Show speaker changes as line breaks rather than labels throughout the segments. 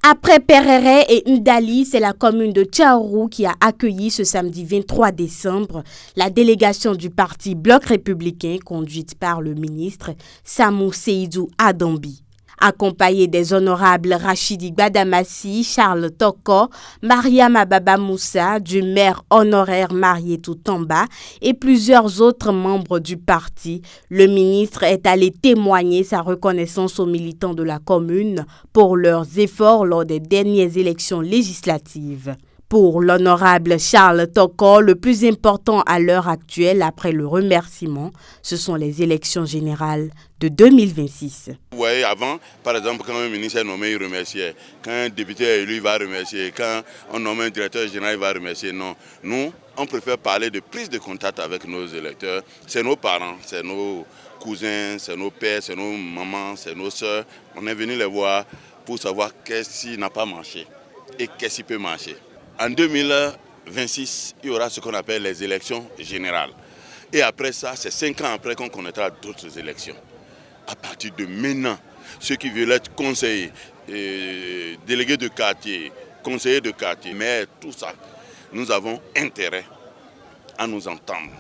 Après Perere et Ndali, c'est la commune de Tchaourou qui a accueilli ce samedi 23 décembre la délégation du parti Bloc républicain conduite par le ministre Samou Seydou Adambi. Accompagné des honorables Rachidi Gbadamassi, Charles Toko, Mariam Ababa Moussa, du maire honoraire Marietou Tamba et plusieurs autres membres du parti, le ministre est allé témoigner sa reconnaissance aux militants de la commune pour leurs efforts lors des dernières élections législatives. Pour l'honorable Charles Toko, le plus important à l'heure actuelle, après le remerciement, ce sont les élections générales de 2026.
Vous voyez, avant, par exemple, quand un ministre est nommé, il remerciait. Quand un député est élu, il va remercier. Quand on nomme un directeur général, il va remercier. Non, nous, on préfère parler de prise de contact avec nos électeurs. C'est nos parents, c'est nos cousins, c'est nos pères, c'est nos mamans, c'est nos soeurs. On est venu les voir pour savoir qu'est-ce qui n'a pas marché et qu'est-ce qui peut marcher. En 2026, il y aura ce qu'on appelle les élections générales. Et après ça, c'est 5 ans après qu'on connaîtra d'autres élections. À partir de maintenant, ceux qui veulent être conseillers, délégués de quartier, conseillers de quartier, maires, tout ça, nous avons intérêt à nous entendre.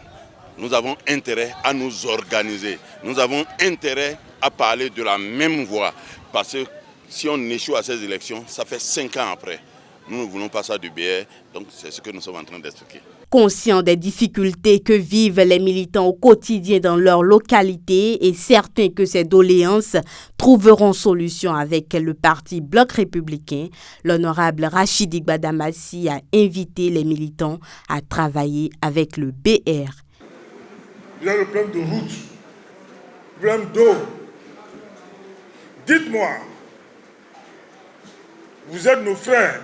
Nous avons intérêt à nous organiser. Nous avons intérêt à parler de la même voix. Parce que si on échoue à ces élections, ça fait 5 ans après. Nous ne voulons pas ça du BR, donc c'est ce que nous sommes en train d'expliquer.
Conscients des difficultés que vivent les militants au quotidien dans leur localité et certains que ces doléances trouveront solution avec le parti Bloc républicain, l'honorable Rachidi Gbadamassi a invité les militants à travailler avec le BR.
Il y a le problème de route, le problème d'eau. Dites-moi, vous êtes nos frères.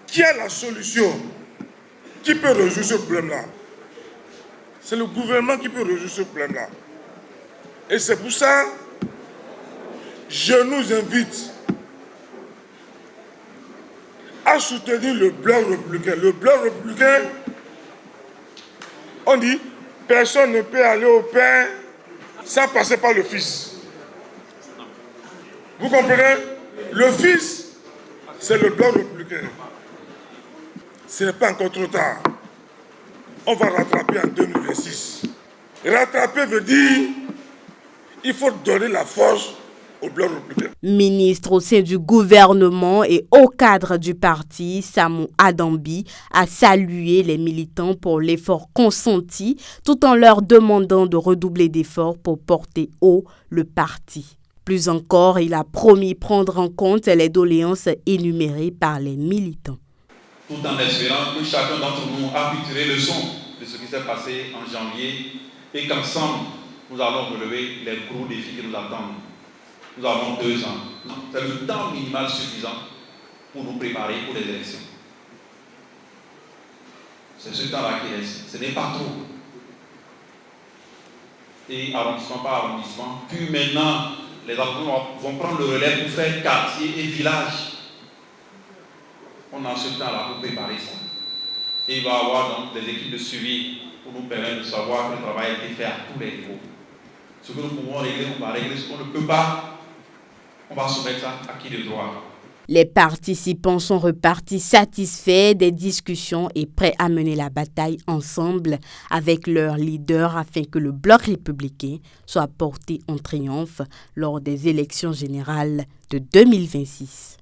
Qui a la solution? Qui peut résoudre ce problème-là? C'est le gouvernement qui peut résoudre ce problème-là. Et c'est pour ça que je nous invite à soutenir le Bloc républicain. Le Bloc républicain, on dit, personne ne peut aller au Père sans passer par le Fils. Vous comprenez? Le Fils, c'est le Bloc républicain. Ce n'est pas encore trop tard. On va rattraper en 2026. Rattraper veut dire qu'il faut donner la force au Bloc républicain.
Ministre au sein du gouvernement et haut cadre du parti, Samou Adambi a salué les militants pour l'effort consenti tout en leur demandant de redoubler d'efforts pour porter haut le parti. Plus encore, il a promis prendre en compte les doléances énumérées par les militants.
Tout en espérant que chacun d'entre nous a pu tirer le son de ce qui s'est passé en janvier et qu'ensemble, nous allons relever les gros défis qui nous attendent. Nous avons 2 ans. C'est le temps minimal suffisant pour nous préparer pour les élections. C'est ce temps-là qui reste. Ce n'est pas trop. Et arrondissement par arrondissement, puis maintenant, les apprenants vont prendre le relais pour faire quartier et village. On a ce temps-là pour préparer ça. Et il va y avoir donc des équipes de suivi pour nous permettre de savoir que le travail a été fait à tous les niveaux. Ce que nous pouvons régler, on va régler. Ce qu'on ne peut pas, on va soumettre ça à qui de droit.
Les participants sont repartis satisfaits des discussions et prêts à mener la bataille ensemble avec leurs leaders afin que le Bloc républicain soit porté en triomphe lors des élections générales de 2026.